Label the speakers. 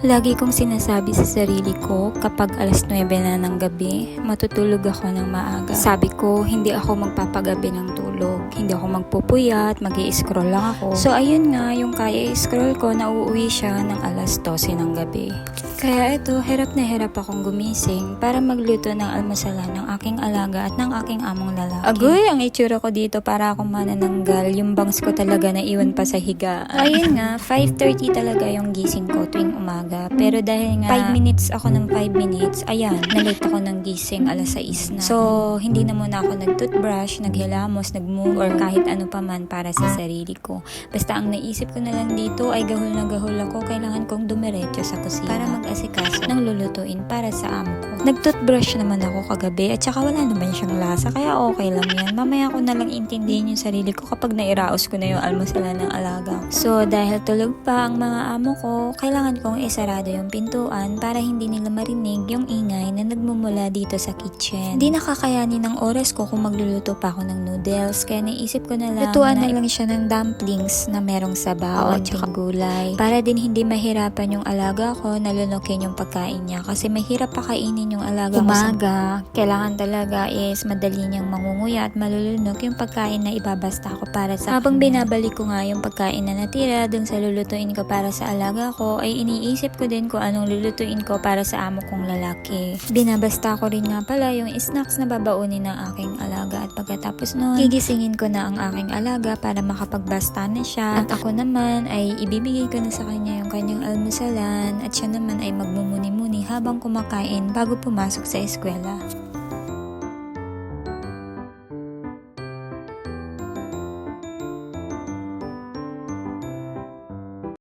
Speaker 1: Lagi kong sinasabi sa sarili ko kapag alas 9 na ng gabi, matutulog ako ng maaga. Sabi ko, hindi ako magpapagabi ng tulog. Hindi ako magpupuyat, mag-i-scroll lang ako. So ayun nga, yung kaya i-scroll ko, nauuwi siya ng alas 12 ng gabi. Kaya ito, hirap na hirap akong gumising para magluto ng almusalan ng aking alaga at ng aking among lalaki. Agoy, ang itsura ko dito para akong manananggal. Yung bangs ko talaga na iwan pa sa higaan. Ayun nga, 5:30 talaga yung gising ko tuwing umaga. Pero dahil nga 5 minutes ako ng 5 minutes, ayan, nalate ako ng gising alas 6 na. So, hindi na muna ako nag-toothbrush, naghilamos, nag-move, or kahit ano pa man para sa sarili ko. Basta ang naisip ko na lang dito ay gahol na gahol ako, kailangan kong dumiretso sa kusina para mag-asikaso ng lulutuin para sa amo ko. Nag-toothbrush naman ako kagabi at saka wala naman siyang lasa, kaya okay lang yan. Mamaya ko na lang intindihin yung sarili ko kapag nairaos ko na yung almusalan ng alaga ko. So, dahil tulog pa ang mga amo ko, kailangan kong isarado yung pintuan para hindi nila marinig yung ingay na nagmumula dito sa kitchen. Di nakakayanin ng oras ko kung magluluto pa ako ng noodles, kaya naisip ko na lang lutuan na lang siya ng dumplings na merong sabaw at saka gulay. Para din hindi mahirapan yung alaga ko na lunukin yung pagkain niya kasi mahirap pakainin yung alaga ko. Umaga, kailangan talaga is madali niyang mangunguya at malulunok yung pagkain na ibabasta ko para sa habang binabalik ko nga yung pagkain na natira dun sa lulutuin ko para sa alaga ko, ay iniisip ko din kung anong lulutuin ko para sa amo kong lalaki. Binabasta ko rin nga pala yung snacks na babaunin ng aking alaga at pagkatapos nun, gigisingin ko na ang aking alaga para makapagbasta na siya. At ako naman ay ibibigay ko na sa kanya yung kanyang almusalan at siya naman ay magmumuni-muni habang kumakain bago pumasok sa eskwela.